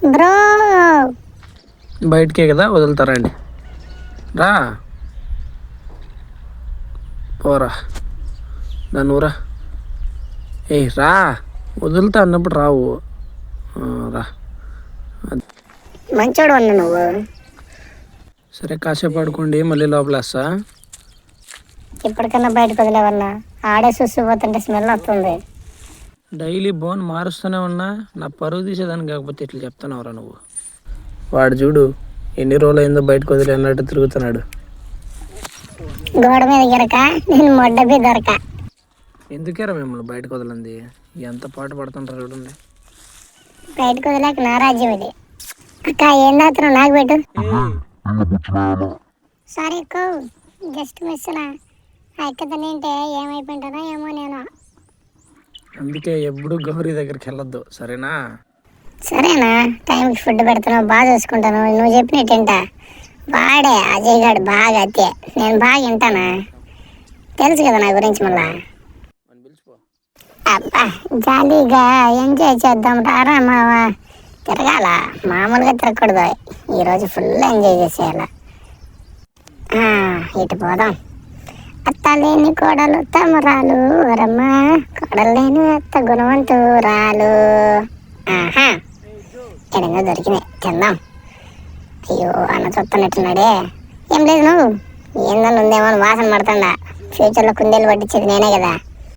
Bro బయటికే కదా వదులుతారండి. రా పోరా దాన్నూరా. రా వదులుతా అన్నప్పుడు రావు. రా మంచోడు అన్న నువ్వు. సరే కాసేపు ఆడుకోండి, మళ్ళీ లోపలేస్తా. ఇప్పటికన్నా బయటకు వదిలేవన్నా, ఆడే చూసిపోతుంటే స్మెల్ వస్తుంది. డైలీ బోన్ మారుస్తూనే ఉన్నా, నా పరువు తీసేదానికి కాకపోతే ఇట్లా చెప్తున్నావురా నువ్వు. వాడు చూడు ఎన్ని రోజులు అయిందో బయటకు వదిలే అన్నట్టు తిరుగుతున్నాడు. గోడ మీద గిరక, నేను మొడ్డ మీద దొరక. ఎందుకేరా మిమ్మల్ని బయటకు వదలంది? ఎంత పాటు పడుతుంటారు చూడండి. బయటకు వదిలేక నా రాజ్యం ఇది. అక్క ఏం దాతున్నావు? నాకు పెట్టు. సారీ అక్క, జస్ట్ మిస్లా. అక్కతనేంటే ఏమైపోయింటానో ఏమో నేను. అందుకే ఎప్పుడు గౌరీ దగ్గరికి వెళ్ళొద్దు, సరేనా? సరేనా, టైంకి ఫుడ్ పెడతాను, బాగా చూసుకుంటాను, నువ్వు చెప్పినట్టు తింటా. వాడే అజయ్ గారు బాగా అత్తే, నేను బాగా వింటానా, తెలుసు కదా నా గురించి. మళ్ళా అబ్బా జాలీగా ఎంజాయ్ చేద్దాం రారా మావా. తిరగాల, మామూలుగా తిరగకూడదు. ఈరోజు ఫుల్ ఎంజాయ్ చేసేయాల. ఇటు పోదాం. అత్త లేని కోడలు తమరాలు, వరమ్మా కోడలు లేని అత్త గుణవంతురాలు. ఆహా ఎడంగా దొరికినాయి, తిందాం. అయ్యో అన్న చూస్తున్నట్టున్నాడే. ఏం లేదు, నువ్వు ఏందన్నా ఉందేమో వాసన పడుతుందా? ఫ్యూచర్లో కుందేలు పట్టించేది నేనే కదా.